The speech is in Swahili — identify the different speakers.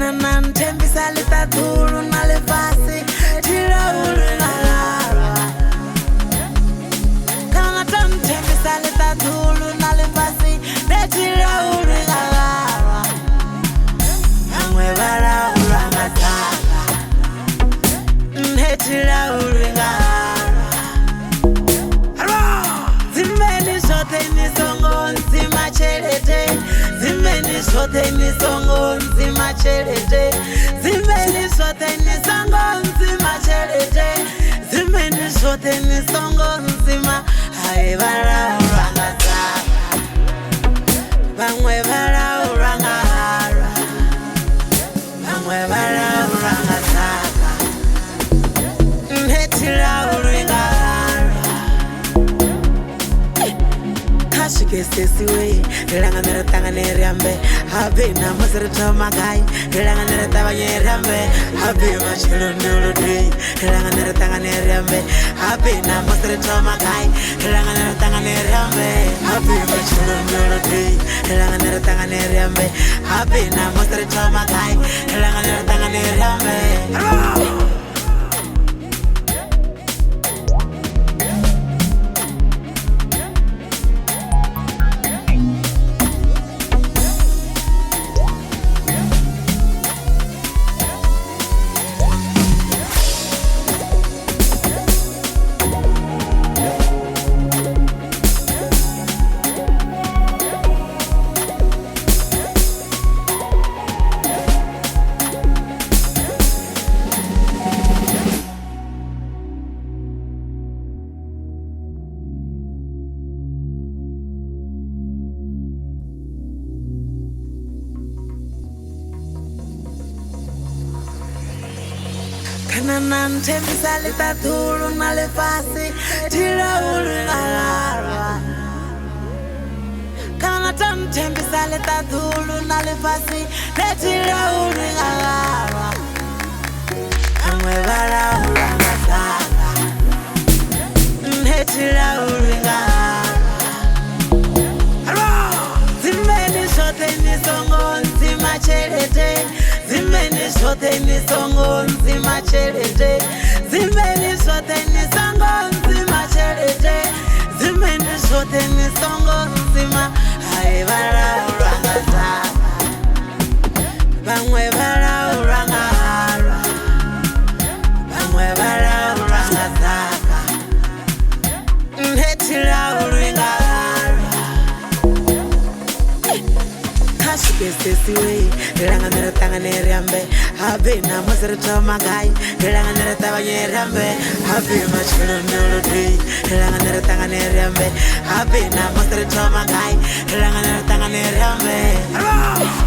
Speaker 1: Kananan tembi salita dulu nalefasi tira ulingala. Kananan tembi salita dulu nalefasi tira ulingala. Angwe bara urangataka netira ulingala. Zimeni sote ni songo nzima cherete. Zimeni sote ni songo nzima cherete. Zimeni sote ni songo nzima cherete. Zimeni sote ni songo nzima. Hai bara urangata. Bangwe bara urangara. Bangwe bara urangata. Netira uringara. Kashike sesiwe Langa nera tangane rambe Habe na masere tomagai Langa nera tabanye rambe Habe machelo nolo day Langa nera tangane rambe Habe na masere tomagai Langa nera tangane rambe Habe machelo nolo day Langa nera tangane rambe Habe na masere tomagai Langa nera tangane rambe. Kananan tembi salita dulu nalefasi tira ulingala. Kananan tembi salita dulu nalefasi tira ulingala. Angwe bara urangataka netira ulingala. Zimeni sote ni songo nzima cherete. Zimeni sote ni songo nzima cherete. Zimeni sote ni songo nzima cherete. Zimeni sote ni songo nzima. Hai bara urangata. Bangwe bara urangara. Bangwe bara urangata. Netira uringara. Kashike sesiwe Langa nera tangane rambe Habe na masere tomagai Langa nera tabanye rambe Habe machelo nolo day Langa nera tangane rambe Habe na masere tomagai Langa nera tangane rambe.